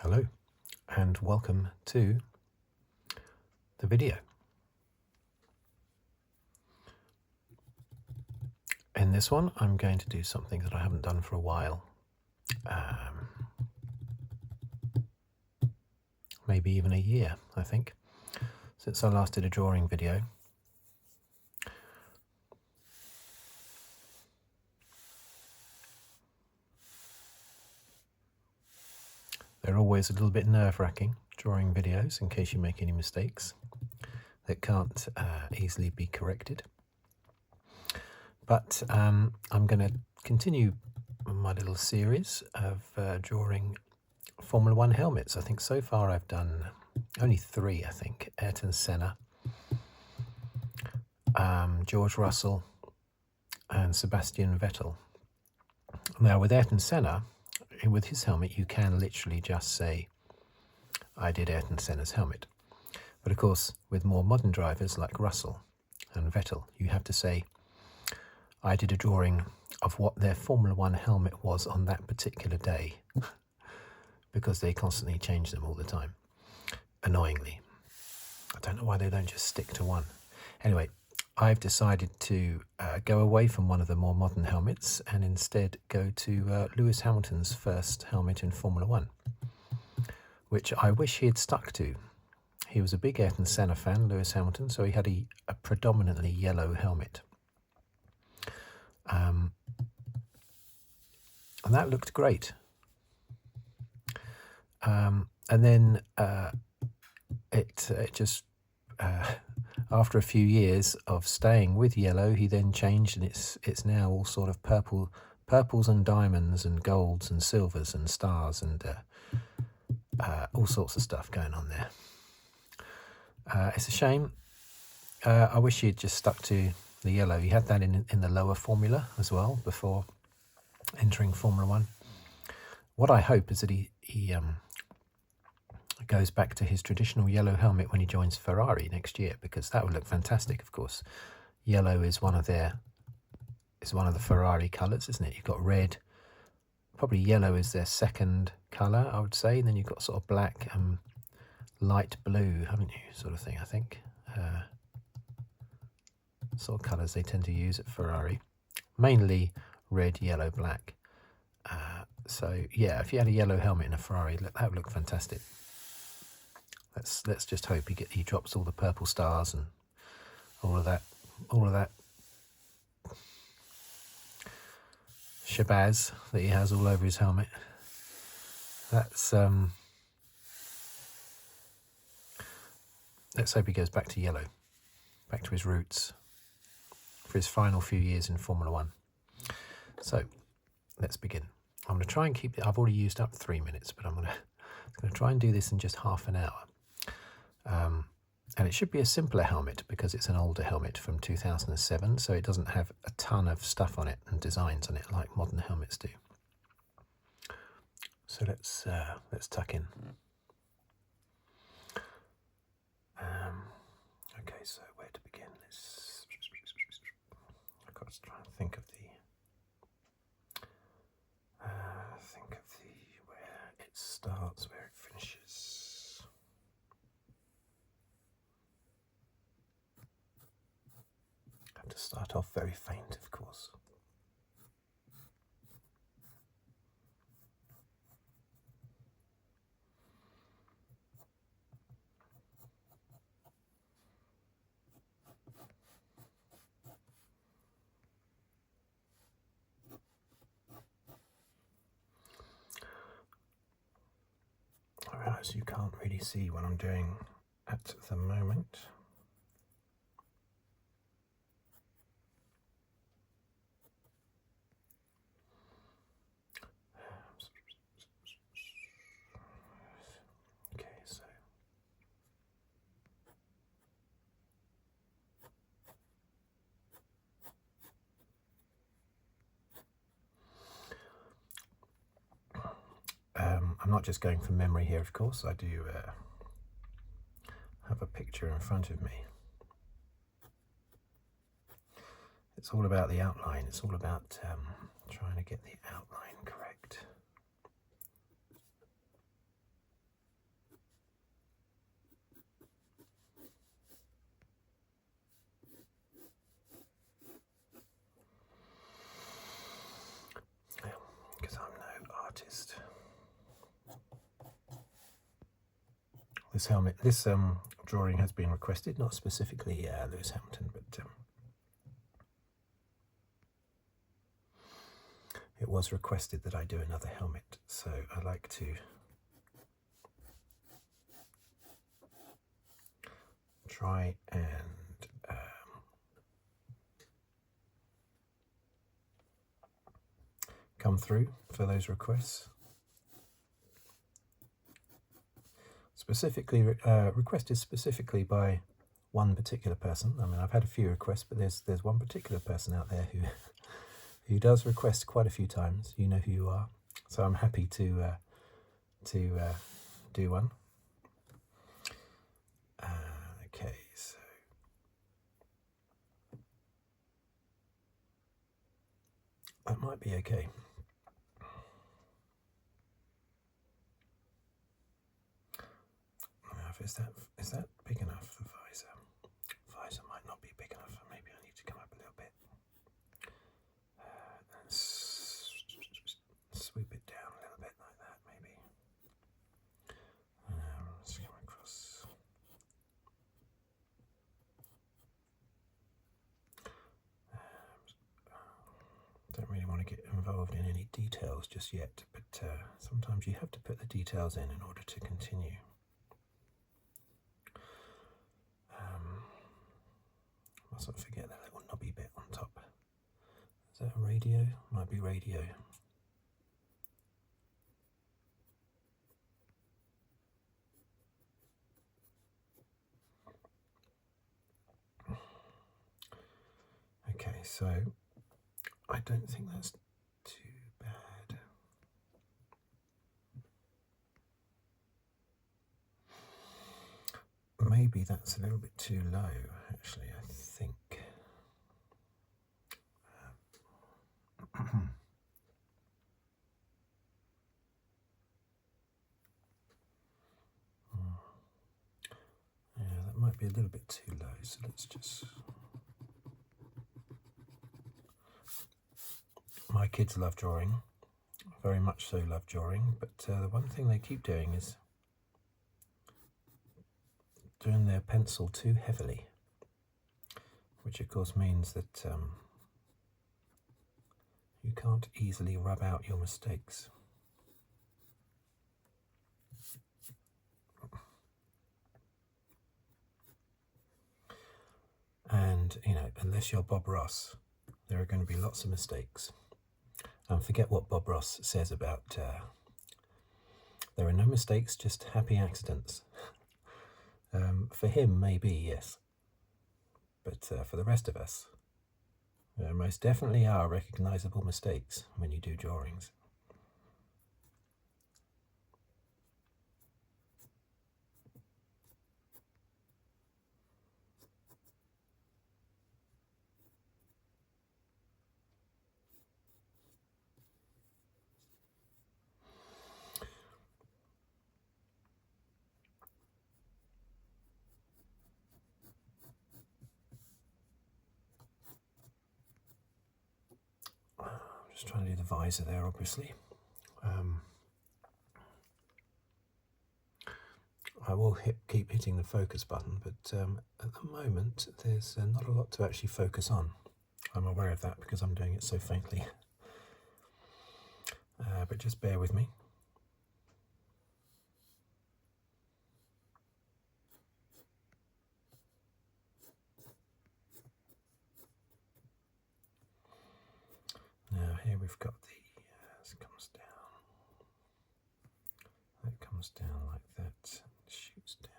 Hello and welcome to the video. In this one I'm going to do something that I haven't done for a while, maybe even a year I think, since I last did a drawing video. They're always a little bit nerve-wracking, drawing videos, in case you make any mistakes that can't easily be corrected. But I'm going to continue my little series of drawing Formula One helmets. I think so far I've done only 3, I think. Ayrton Senna, George Russell and Sebastian Vettel. Now with Ayrton Senna, with his helmet, you can literally just say, I did Ayrton Senna's helmet. But of course, with more modern drivers like Russell and Vettel, you have to say, I did a drawing of what their Formula One helmet was on that particular day, because they constantly change them all the time, annoyingly. I don't know why they don't just stick to one. Anyway, I've decided to go away from one of the more modern helmets and instead go to Lewis Hamilton's first helmet in Formula One, which I wish he had stuck to. He was a big Ayrton Senna fan, Lewis Hamilton, so he had a predominantly yellow helmet. And that looked great. And then it just... after a few years of staying with yellow, he then changed, and it's now all sort of purples and diamonds and golds and silvers and stars and all sorts of stuff going on there. It's a shame. I wish he had just stuck to the yellow. He had that in the lower formula as well before entering Formula One. What I hope is that he goes back to his traditional yellow helmet when he joins Ferrari next year, because that would look fantastic. Of course, yellow is one of the Ferrari colours, isn't it? You've got red, probably yellow is their second colour, I would say, and then you've got sort of black and light blue, haven't you, sort of thing, I think. Sort of colours they tend to use at Ferrari, mainly red, yellow, black. So yeah, if you had a yellow helmet in a Ferrari, that would look fantastic. Let's just hope he drops all the purple stars and all of that shabazz that he has all over his helmet. Let's hope he goes back to yellow, back to his roots for his final few years in Formula One. So let's begin. I'm going to try and keep it. I've already used up 3 minutes, but I'm going to try and do this in just half an hour. And it should be a simpler helmet because it's an older helmet from 2007, so it doesn't have a ton of stuff on it and designs on it like modern helmets do. So let's tuck in. Okay, so where to begin? I've got to try and think of where it starts, where it finishes. I have to start off very faint, of course. I realise you can't really see what I'm doing at the moment. Okay, so I'm not just going from memory here, of course. I do have a picture in front of me. It's all about the outline. It's all about trying to get the outline correct. because I'm no artist. This helmet, this drawing has been requested, not specifically Lewis Hamilton, but it was requested that I do another helmet, so I like to try and come through for those requests. Specifically requested specifically by one particular person. I mean, I've had a few requests, but there's one particular person out there who does request quite a few times. You know who you are, so I'm happy to do one. Okay, so that might be okay. Is that big enough, the visor? Visor might not be big enough, maybe I need to come up a little bit. And swoop it down a little bit like that, maybe. Let's come across. Don't really want to get involved in any details just yet, but sometimes you have to put the details in order to continue. Mustn't forget that little knobby bit on top. Is that a radio? Might be radio. Okay, so I don't think that's too bad. Maybe that's a little bit too low, actually, I think. Yeah, that might be a little bit too low, so let's just... My kids love drawing, very much so love drawing, but the one thing they keep doing is doing their pencil too heavily, which of course means that you can't easily rub out your mistakes. And, you know, unless you're Bob Ross, there are going to be lots of mistakes. And forget what Bob Ross says about there are no mistakes, just happy accidents. For him, maybe, yes. But for the rest of us, there most definitely are recognizable mistakes when you do drawings. Just trying to do the visor there, obviously. I will keep hitting the focus button, but at the moment there's not a lot to actually focus on. I'm aware of that because I'm doing it so faintly. But just bear with me. Now here we've got the, this comes down, that comes down like that, shoots down.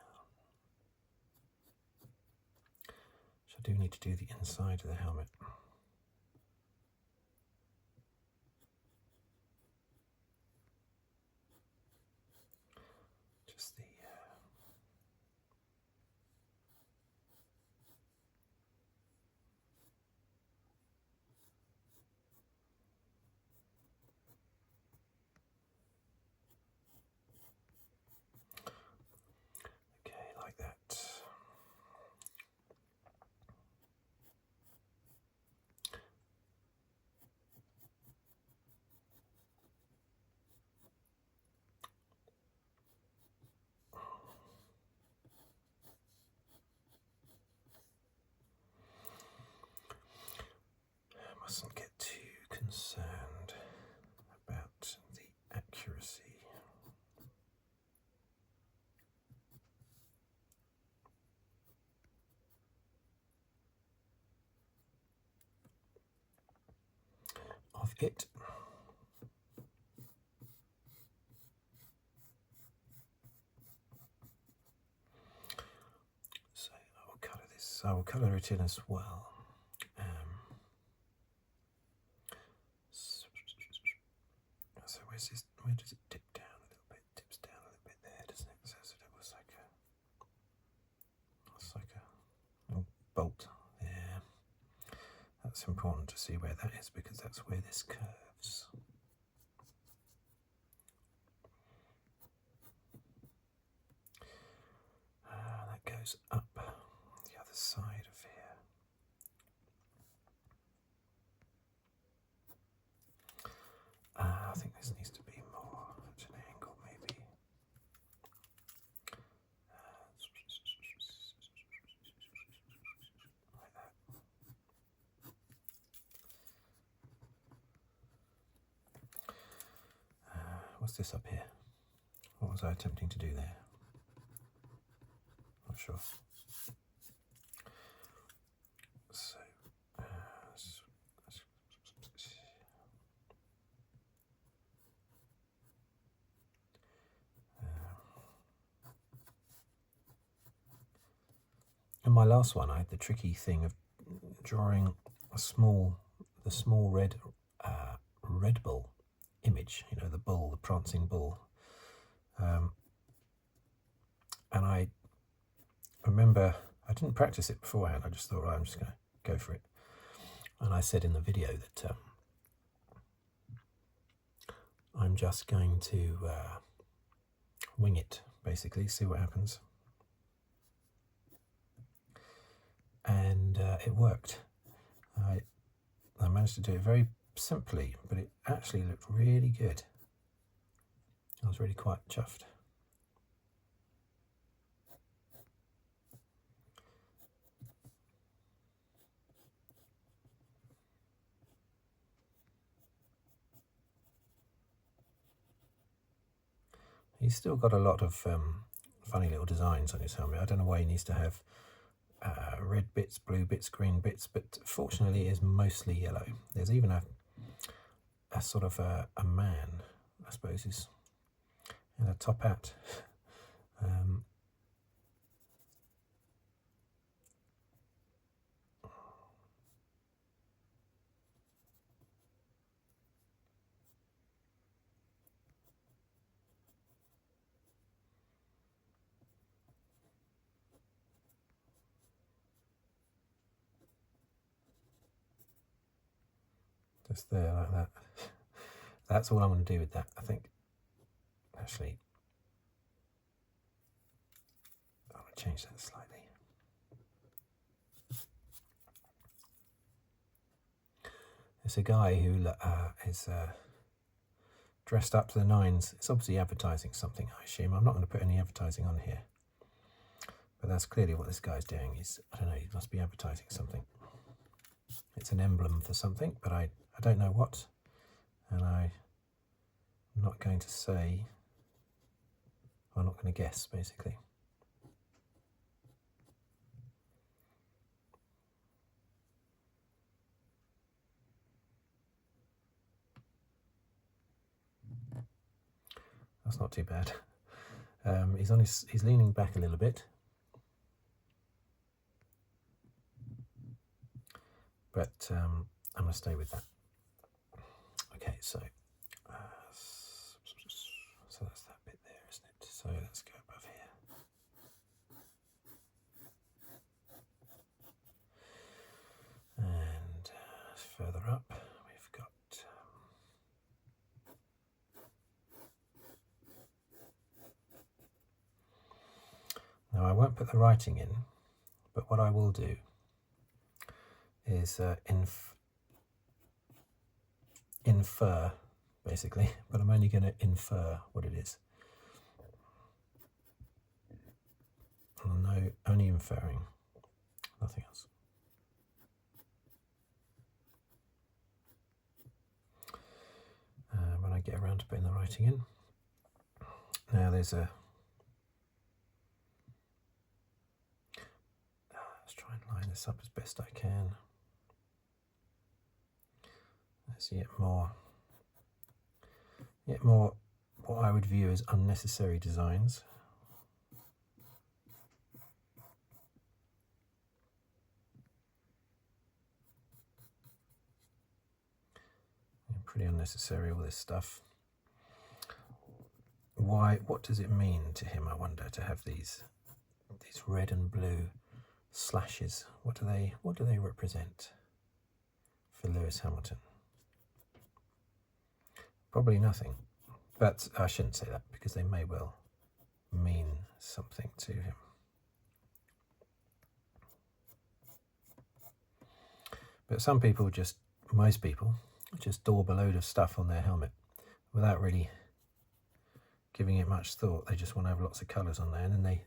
So I do need to do the inside of the helmet. Just the, like that. it. So I will colour this. I will colour it in as well. So where's this? Where does it dip down a little bit? It dips down a little bit there, doesn't it? So it was like a bolt there. That's important to see where that is because that's where this curves. That goes up the other side of here. I think this needs to be more at an angle, maybe. Like that. What's this up here? What was I attempting to do there? Not sure. So, in my last one, I had the tricky thing of drawing the small Red Bull image, you know, the bull, the prancing bull. And I remember I didn't practice it beforehand. I just thought, right, I'm just going to go for it. And I said in the video that I'm just going to wing it, basically, see what happens. And it worked. I managed to do it very simply, but it actually looked really good. I was really quite chuffed. He's still got a lot of funny little designs on his helmet. I don't know why he needs to have red bits, blue bits, green bits, but fortunately it is mostly yellow. There's even a sort of a man, I suppose, is in a top hat. Just there, like that. That's all I'm going to do with that, I think. Actually, I'm going to change that slightly. It's a guy who is dressed up to the nines. It's obviously advertising something, I assume. I'm not going to put any advertising on here. But that's clearly what this guy's doing. He's, I don't know, he must be advertising something. It's an emblem for something, but I don't know what. And I'm not going to say, I'm not going to guess, basically. That's not too bad. He's leaning back a little bit. But I'm going to stay with that. Okay, so that's that bit there, isn't it? So let's go above here. And further up, we've got now I won't put the writing in, but what I will do is infer, basically, but I'm only going to infer what it is. No, only inferring, nothing else. When I get around to putting the writing in. Now there's a... Let's try and line this up as best I can. There's yet more what I would view as unnecessary designs. Pretty unnecessary, all this stuff. Why? What does it mean to him, I wonder, to have these red and blue slashes? What do they represent for Lewis Hamilton? Probably nothing. But I shouldn't say that, because they may well mean something to him. But some people most people just daub a load of stuff on their helmet without really giving it much thought. They just want to have lots of colours on there, and then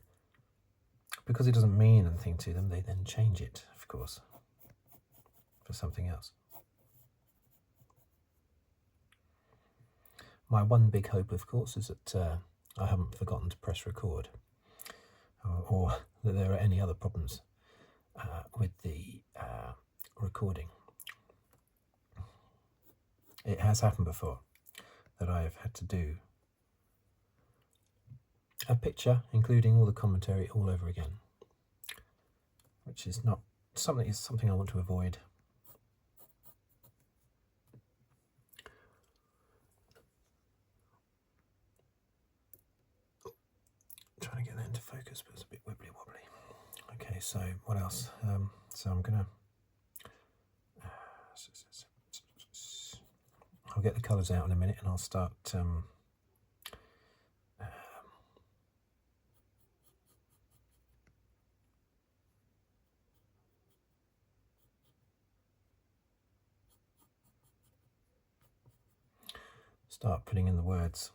because it doesn't mean anything to them, they then change it, of course, for something else. My one big hope, of course, is that I haven't forgotten to press record, or that there are any other problems with the recording. It has happened before that I have had to do a picture, including all the commentary, all over again, which is not something I want to avoid. Trying to get that into focus, but it's a bit wibbly wobbly. Okay, so what else? So I'm gonna. I'll get the colours out in a minute, and I'll start. Start putting in the words.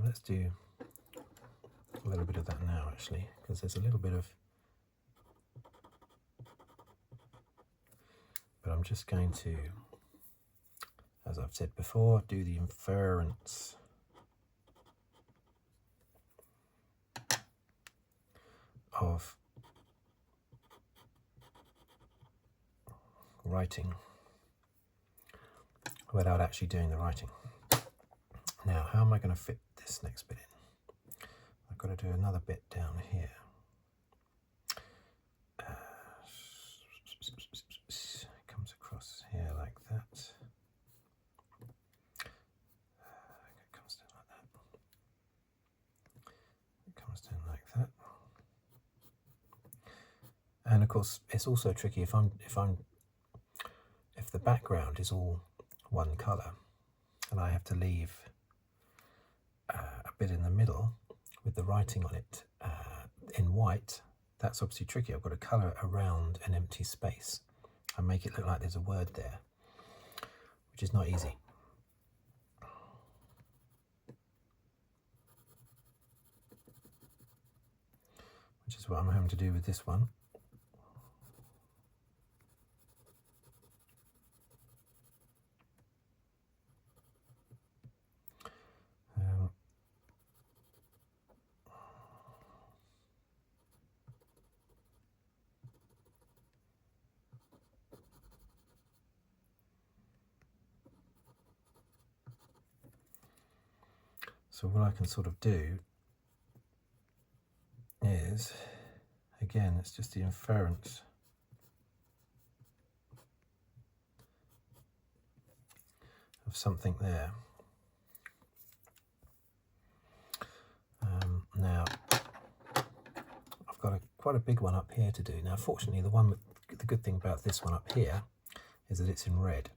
Let's do a little bit of that now, actually, because there's a little bit of. But I'm just going to, as I've said before, do the inference of writing without actually doing the writing. Now, how am I going to fit this next bit in? I've got to do another bit down here. It comes across here like that. It comes down like that. It comes down like that. And of course, it's also tricky if the background is all one colour, and I have to leave a bit in the middle with the writing on it in white. That's obviously tricky. I've got to colour around an empty space and make it look like there's a word there, which is not easy. Which is what I'm having to do with this one. So what I can sort of do is, again, it's just the inference of something there. Now, I've got quite a big one up here to do. Now, fortunately, the good thing about this one up here is that it's in red.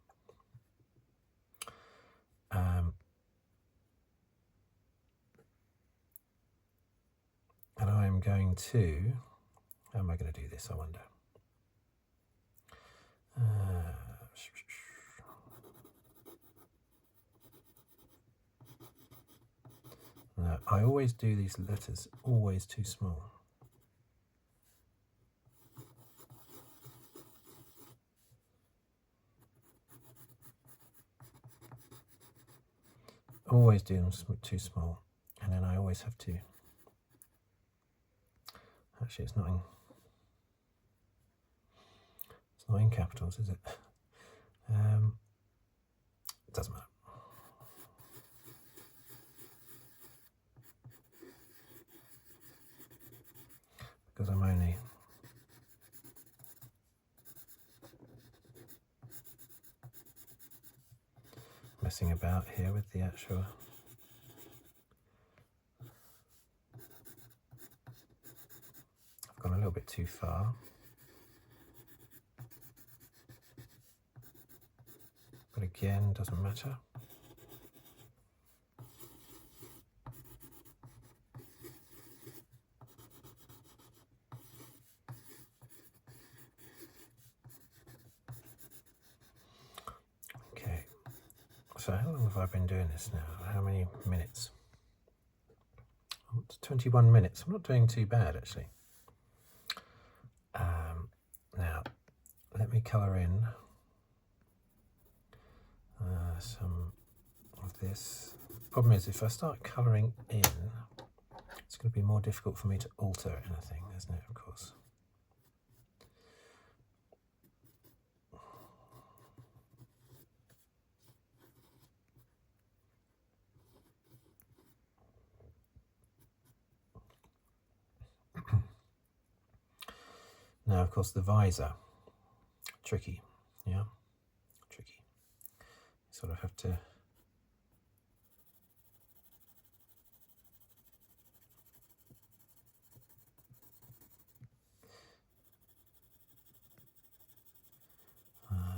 And I am going to, how am I going to do this, I wonder? Now, I always do these letters always too small. Always do them too small, and then I always have to Actually, it's not in capitals, is it? It doesn't matter. Because I'm only messing about here with the actual. I've gone a little bit too far. But again, doesn't matter. Okay, so how long have I been doing this now? How many minutes? Oh, it's 21 minutes. I'm not doing too bad, actually. Now, let me colour in some of this. Problem is, if I start colouring in, it's going to be more difficult for me to alter anything, isn't it, of course? Now, of course, the visor, tricky, yeah, tricky. You sort of have to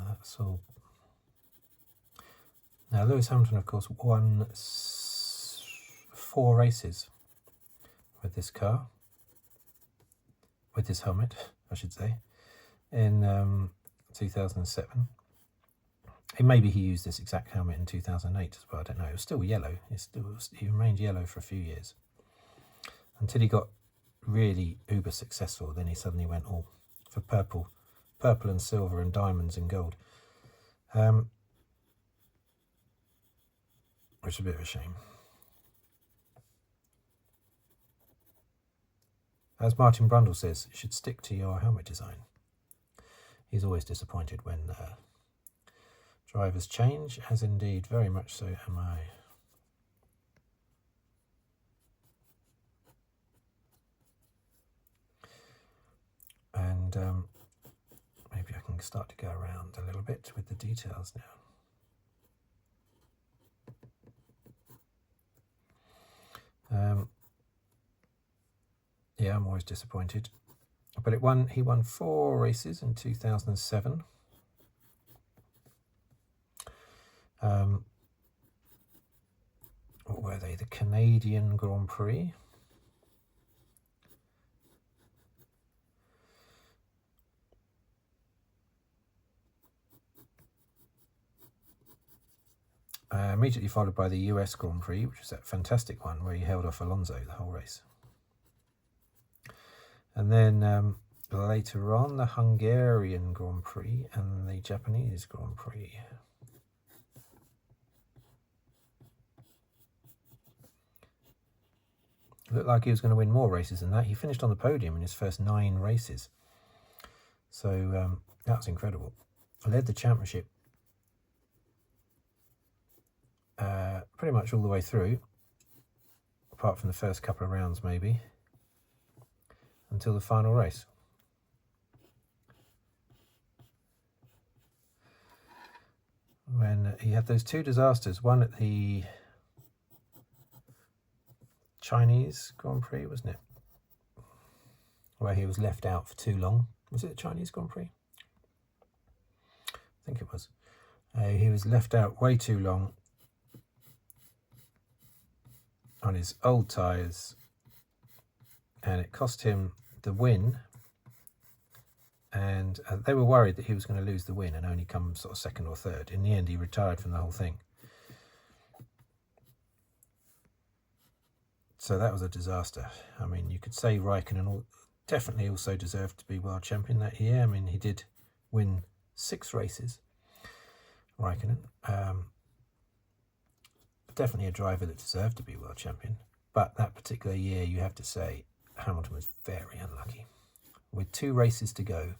that's all. Now, Lewis Hamilton, of course, won 4 races with this car, with this helmet, I should say, in 2007. And maybe he used this exact helmet in 2008 as well, I don't know. It was still yellow. He remained yellow for a few years until he got really uber successful. Then he suddenly went all for purple and silver and diamonds and gold, which is a bit of a shame. As Martin Brundle says, you should stick to your helmet design. He's always disappointed when drivers change, as indeed very much so am I. And maybe I can start to go around a little bit with the details now. Yeah, I'm always disappointed. But he won 4 races in 2007. What were they? The Canadian Grand Prix. Immediately followed by the US Grand Prix, which was that fantastic one where he held off Alonso the whole race. And then later on, the Hungarian Grand Prix and the Japanese Grand Prix. It looked like he was going to win more races than that. He finished on the podium in his first 9 races. So that was incredible. Led the championship pretty much all the way through, apart from the first couple of rounds maybe, until the final race. When he had those 2 disasters, one at the Chinese Grand Prix, wasn't it? Where he was left out for too long. Was it the Chinese Grand Prix? I think it was. He was left out way too long on his old tyres, and it cost him the win. And they were worried that he was going to lose the win and only come sort of 2nd or 3rd. In the end, he retired from the whole thing. So that was a disaster. I mean, you could say Raikkonen definitely also deserved to be world champion that year. I mean, he did win 6 races, Raikkonen. Definitely a driver that deserved to be world champion. But that particular year, you have to say, Hamilton was very unlucky. With 2 races to go,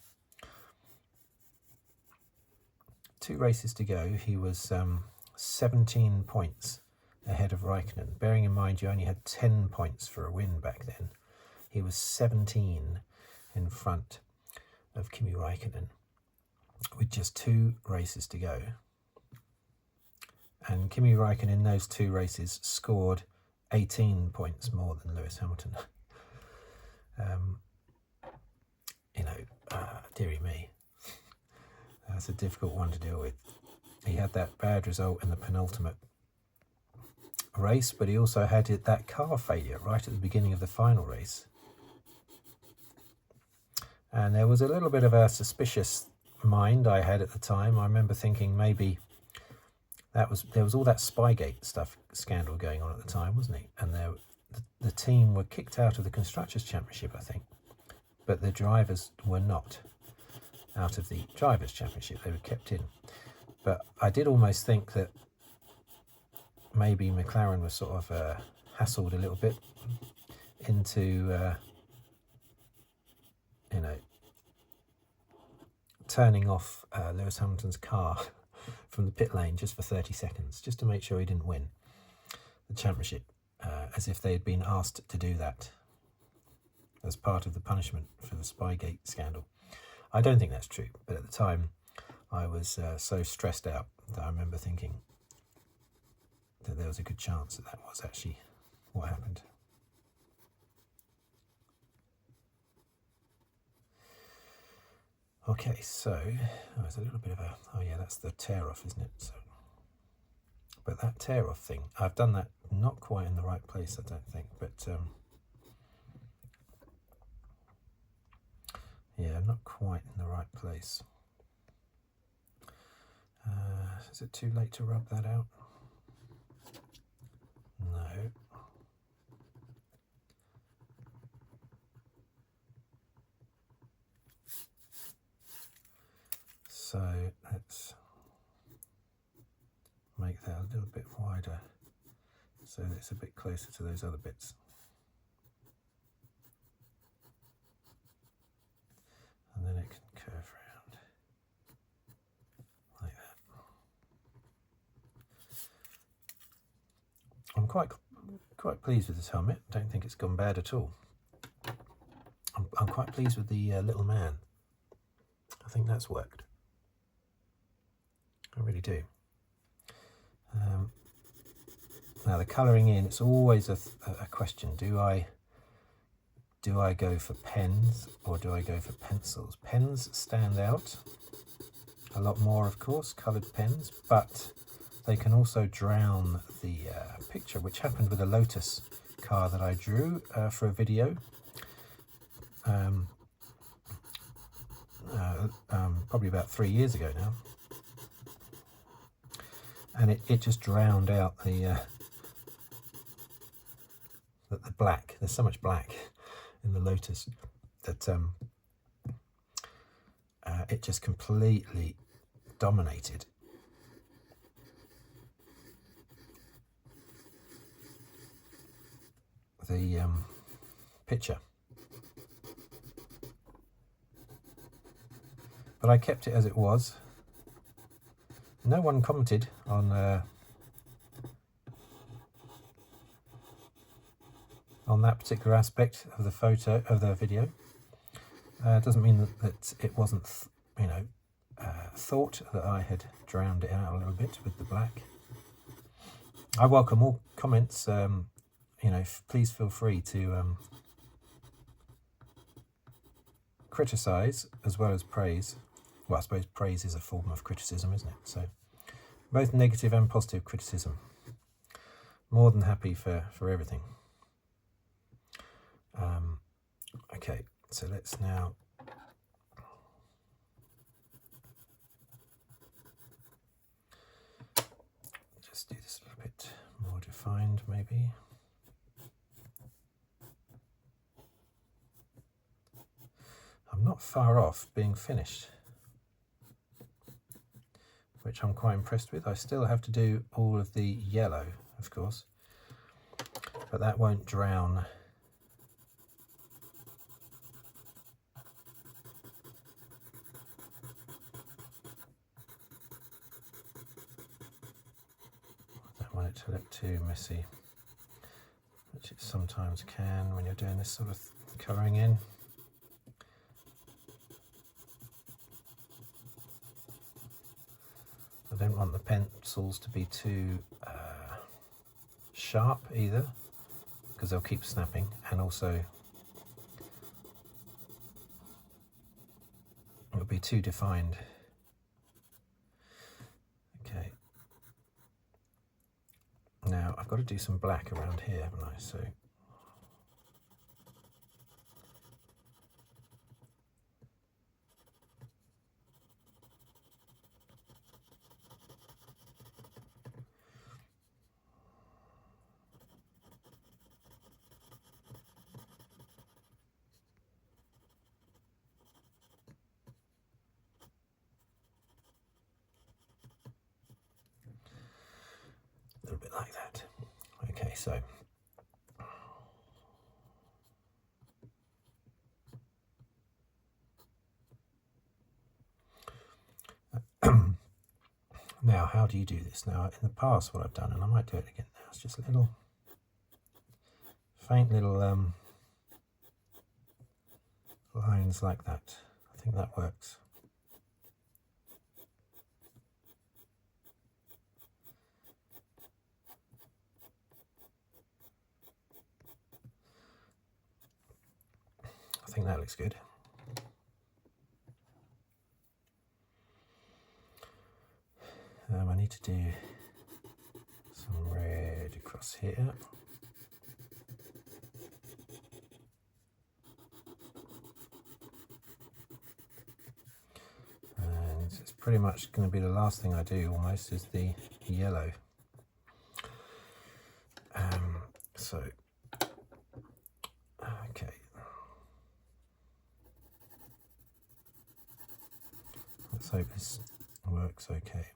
he was 17 points ahead of Raikkonen. Bearing in mind you only had 10 points for a win back then, he was 17 in front of Kimi Raikkonen with just 2 races to go. And Kimi Raikkonen in those 2 races scored 18 points more than Lewis Hamilton. Dearie me. That's a difficult one to deal with. He had that bad result in the penultimate race, but he also had that car failure right at the beginning of the final race. And there was a little bit of a suspicious mind I had at the time. I remember thinking maybe there was all that Spygate scandal going on at the time, wasn't it? And the team were kicked out of the Constructors' Championship, I think, but the drivers were not out of the Drivers' Championship. They were kept in. But I did almost think that maybe McLaren was sort of hassled a little bit into turning off Lewis Hamilton's car from the pit lane just for 30 seconds, just to make sure he didn't win the championship, as if they had been asked to do that as part of the punishment for the Spygate scandal. I don't think that's true, but at the time I was so stressed out that I remember thinking that there was a good chance that that was actually what happened. Okay, so there's a little bit of that's the tear off, isn't it? So, but that tear off thing, I've done that not quite in the right place, I don't think, but yeah, not quite in the right place. Is it too late to rub that out? No. So let's make that a little bit wider so that it's a bit closer to those other bits. And then it can curve around like that. I'm quite pleased with this helmet. Don't think it's gone bad at all. I'm quite pleased with the little man. I think that's worked. I really do. Now the colouring in, it's always a question. Do I go for pens or do I go for pencils? Pens stand out a lot more, of course, coloured pens, but they can also drown the picture, which happened with a Lotus car that I drew for a video. Probably about 3 years ago now. And it just drowned out the black. There's so much black in the Lotus that it just completely dominated the picture. But I kept it as it was. No one commented on that particular aspect of the photo, of the video. Doesn't mean that it wasn't, thought that I had drowned it out a little bit with the black. I welcome all comments. Please feel free to criticise as well as praise. Well, I suppose praise is a form of criticism, isn't it? So both negative and positive criticism. More than happy for everything. Okay, so let's now just do this a little bit more defined, maybe. I'm not far off being finished, which I'm quite impressed with. I still have to do all of the yellow, of course, but that won't drown want it to look too messy, which it sometimes can when you're doing this sort of colouring in. I don't want the pencils to be too sharp either, because they'll keep snapping, and also it'll be too defined. Okay. Now I've got to do some black around here, haven't I? So a little bit like that. Okay, so now how do you do this? Now in the past what I've done, and I might do it again now, it's just little faint little lines like that. I think that works. I think that looks good. I need to do some red across here. And it's pretty much going to be the last thing I do almost, is the yellow. So, okay. Let's hope this works okay.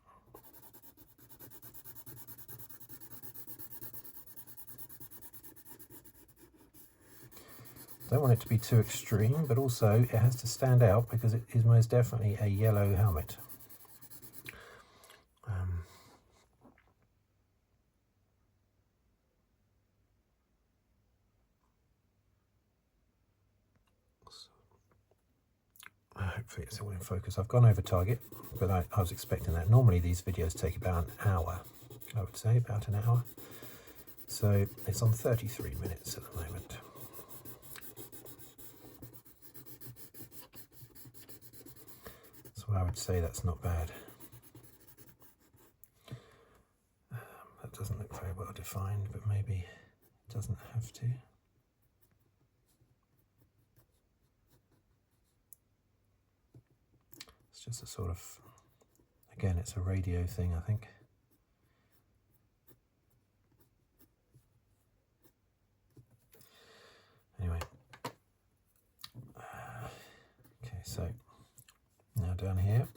Don't want it to be too extreme, but also it has to stand out because it is most definitely a yellow helmet. Hopefully it's all in focus. I've gone over target, but I was expecting that. Normally these videos take about an hour, I would say, about an hour. So it's on 33 minutes at the moment. So I would say that's not bad. That doesn't look very well defined, but maybe it doesn't have to. It's just a sort of, again, it's a radio thing, I think. Anyway, okay, so now down here.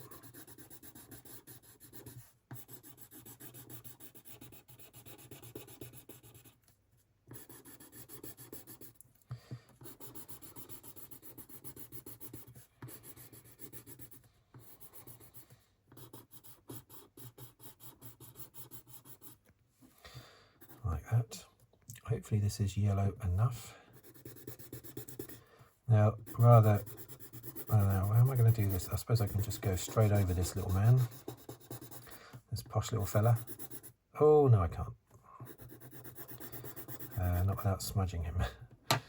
Like that. Hopefully this is yellow enough. Now, rather, I don't know, how am I going to do this? I suppose I can just go straight over this little man, this posh little fella. Oh, no, I can't. Not without smudging him. I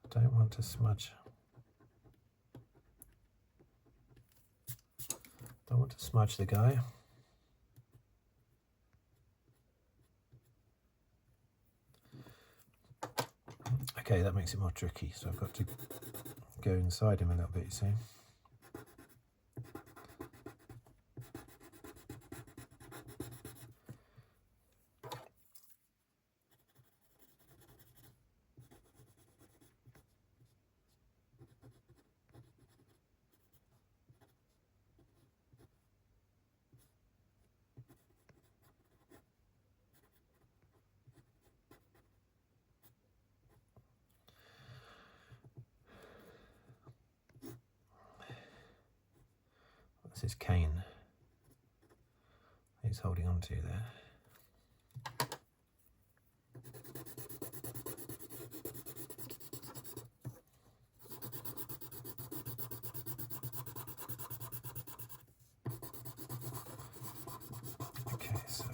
don't want to smudge. Don't want to smudge the guy. Okay, that makes it more tricky, so I've got to go inside him a little bit, you see. This is cane he's holding on to there. Okay, so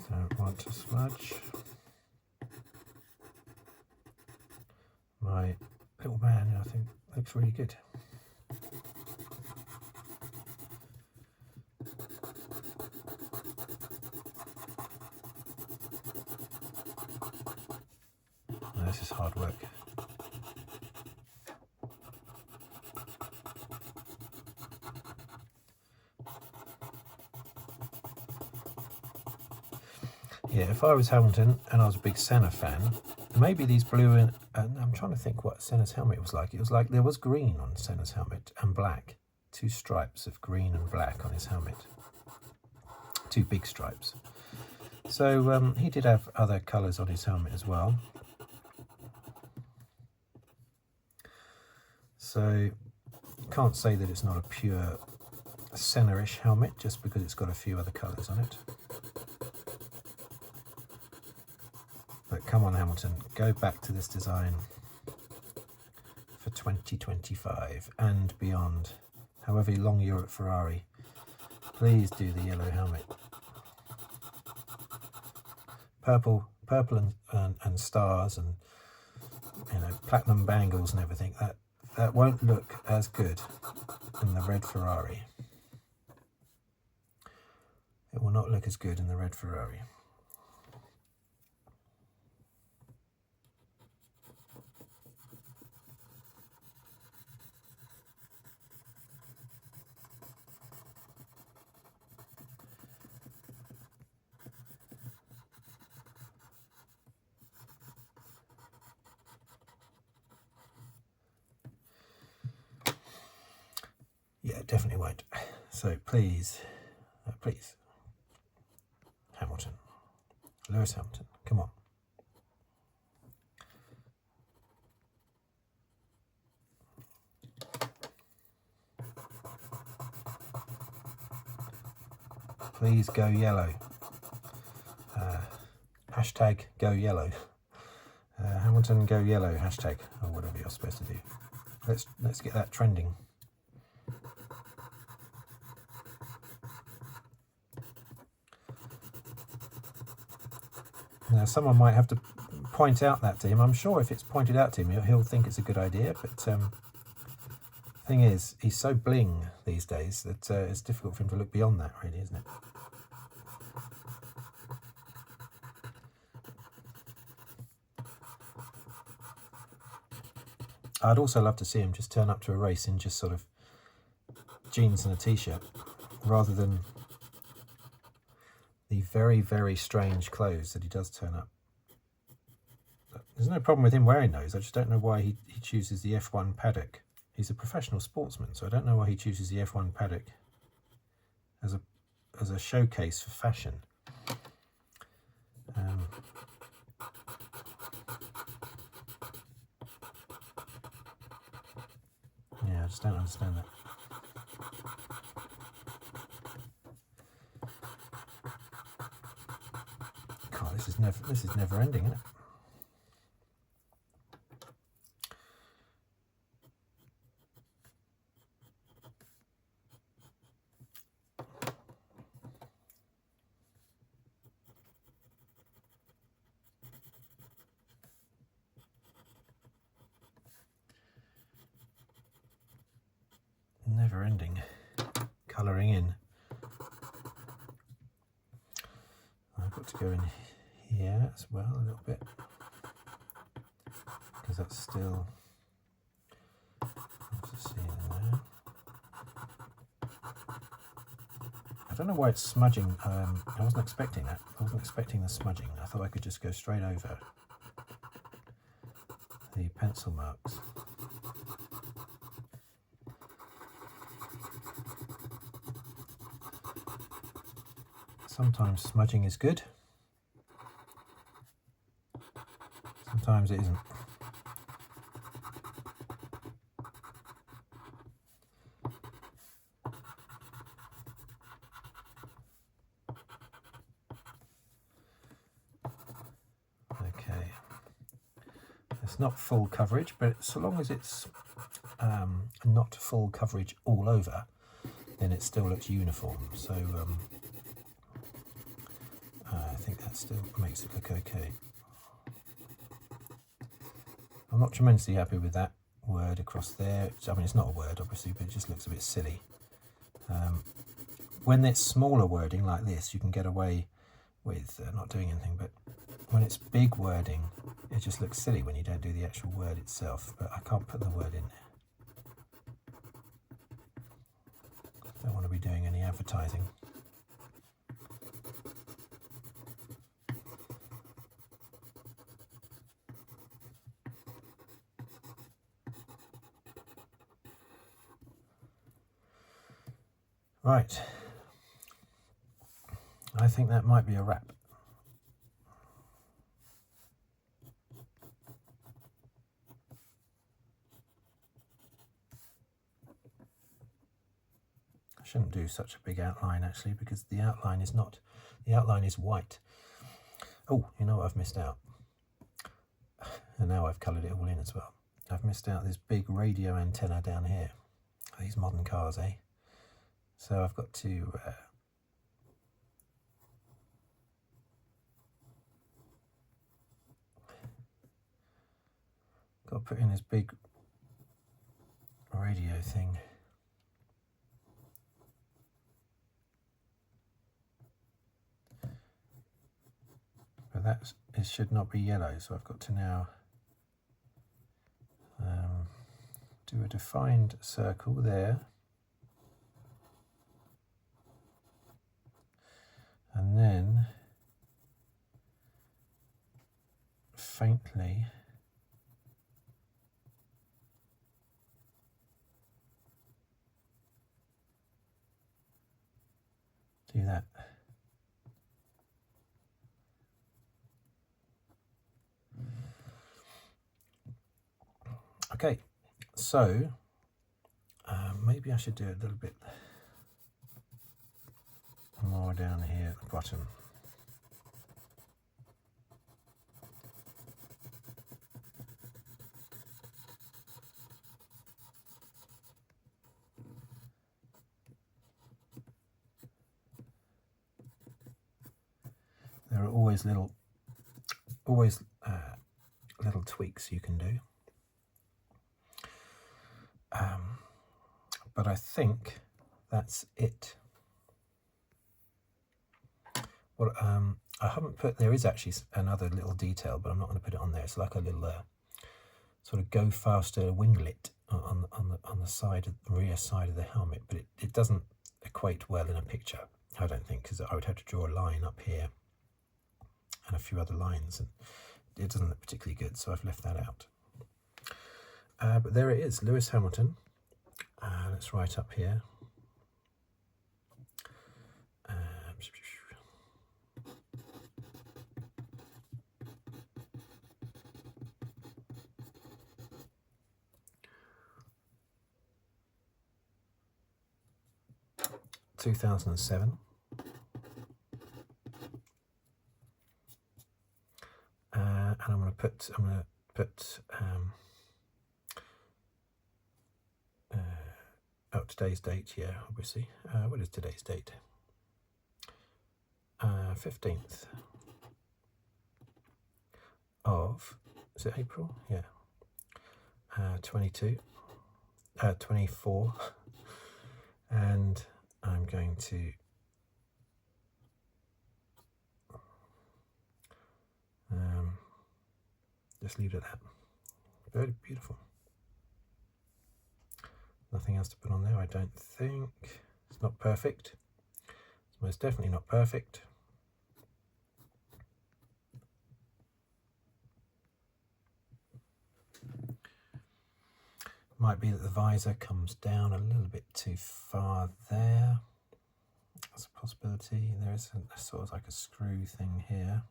don't want to smudge my little man. I think looks really good. Now, this is hard work. Yeah, if I was Hamilton and I was a big Senna fan, maybe these blue and I'm trying to think what Senna's helmet was like. It was like there was green on Senna's helmet and black. 2 stripes of green and black on his helmet. 2 big stripes. So he did have other colours on his helmet as well. So can't say that it's not a pure Senna-ish helmet just because it's got a few other colours on it. But come on, Hamilton, go back to this design for 2025 and beyond. However long you're at Ferrari, please do the yellow helmet. Purple and stars and, you know, platinum bangles and everything. That won't look as good in the red Ferrari. It will not look as good in the red Ferrari. Yeah, definitely won't. So please, please, Hamilton, Lewis Hamilton, come on. Please go yellow. Hashtag go yellow. Hamilton go yellow hashtag, or whatever you're supposed to do. Let's get that trending. Now, someone might have to point out that to him. I'm sure if it's pointed out to him, he'll think it's a good idea. But thing is, he's so bling these days that it's difficult for him to look beyond that, really, isn't it? I'd also love to see him just turn up to a race in just sort of jeans and a t-shirt, rather than the very, very strange clothes that he does turn up. There's no problem with him wearing those. I just don't know why he chooses the F1 paddock. He's a professional sportsman, so I don't know why he chooses the F1 paddock as a showcase for fashion. Yeah, I just don't understand that. God, this is never ending, isn't it? Never ending. Colouring in. I've got to go in here as well a little bit, because that's still, let's see there. I don't know why it's smudging. I wasn't expecting that. I wasn't expecting the smudging. I thought I could just go straight over the pencil marks. Sometimes smudging is good. sometimes it isn't. Okay, it's not full coverage, but so long as it's not full coverage all over, then it still looks uniform. So I think that still makes it look okay. I'm not tremendously happy with that word across there. I mean, it's not a word, obviously, but it just looks a bit silly. When it's smaller wording like this, you can get away with not doing anything, but when it's big wording, it just looks silly when you don't do the actual word itself. But I can't put the word in there. Don't want to be doing any advertising. Right, I think that might be a wrap. I shouldn't do such a big outline actually, because the outline is not, the outline is white. Oh, you know what I've missed out? And now I've coloured it all in as well. I've missed out this big radio antenna down here. These modern cars, eh? So I've got to put in this big radio thing. But that it should not be yellow, so I've got to now do a defined circle there. And then faintly do that. Okay, so maybe I should do it a little bit more down here at the bottom. There are always little tweaks you can do. But I think that's it. Well, I haven't put, there is actually another little detail, but I'm not going to put it on there. It's like a little sort of go faster winglet on the side, of the rear side of the helmet, but it doesn't equate well in a picture, I don't think, because I would have to draw a line up here and a few other lines, and it doesn't look particularly good, so I've left that out. But there it is, Lewis Hamilton. Let's write up here. – 2007. And I'm going to put today's date, yeah, obviously. What is today's date? 15th of, is it April? Yeah. 24. And I'm going to just leave it at that. Very beautiful. Nothing else to put on there, I don't think. It's not perfect. It's most definitely not perfect. Might be that the visor comes down a little bit too far there. That's a possibility. There is sort of like a screw thing here.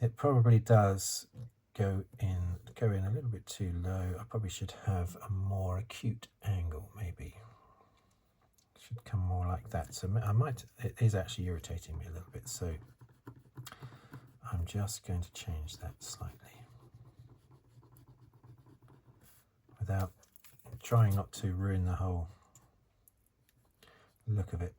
It probably does go in a little bit too low. I probably should have a more acute angle, maybe. Should come more like that. So it is actually irritating me a little bit, so I'm just going to change that slightly without trying not to ruin the whole look of it.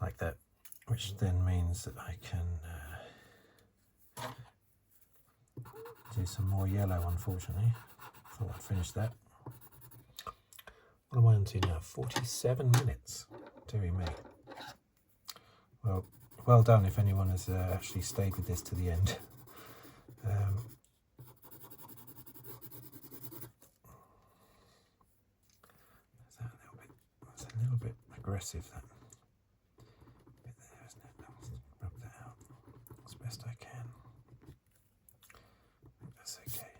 Like that, which then means that I can do some more yellow, unfortunately. Thought I'd finish that. What am I on to now? 47 minutes. Deary me. Well done if anyone has actually stayed with this to the end. That's a little bit aggressive, that. Rub that out as best I can. That's okay.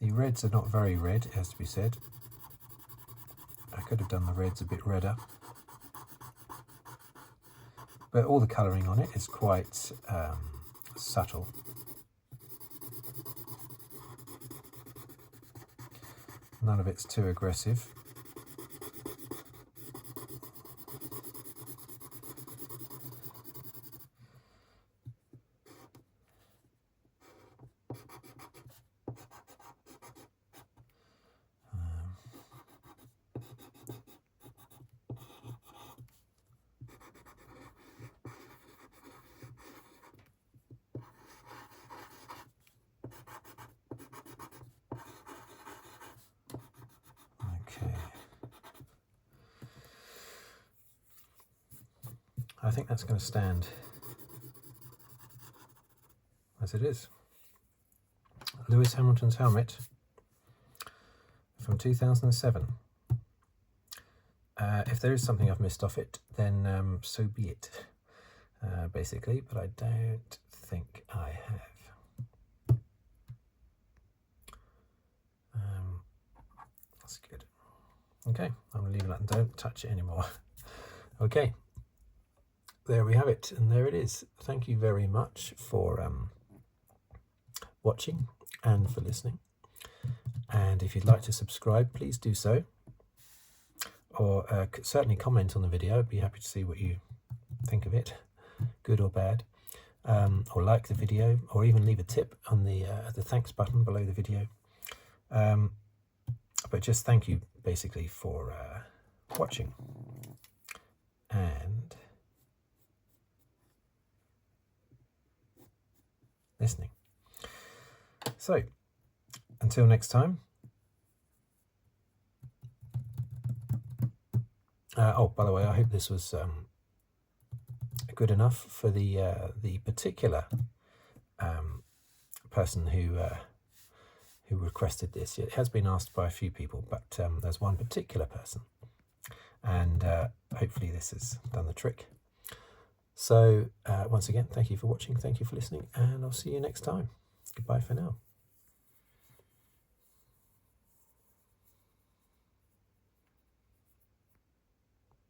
The reds are not very red, it has to be said. I could have done the reds a bit redder. But all the colouring on it is quite subtle. None of it's too aggressive. I think that's going to stand as it is. Lewis Hamilton's helmet from 2007. If there is something I've missed off it, then so be it, basically, but I don't think I have. That's good. Okay, I'm going to leave it and don't touch it anymore. Okay. There we have it, and there it is. Thank you very much for watching and for listening. And if you'd like to subscribe, please do so. Or certainly comment on the video. I'd be happy to see what you think of it, good or bad. Or like the video, or even leave a tip on the thanks button below the video. But just thank you, basically, for watching. And listening. So, until next time. Oh, by the way, I hope this was good enough for the particular person who requested this. It has been asked by a few people, but there's one particular person, and hopefully this has done the trick. So once again, thank you for watching, thank you for listening, and I'll see you next time. Goodbye for now.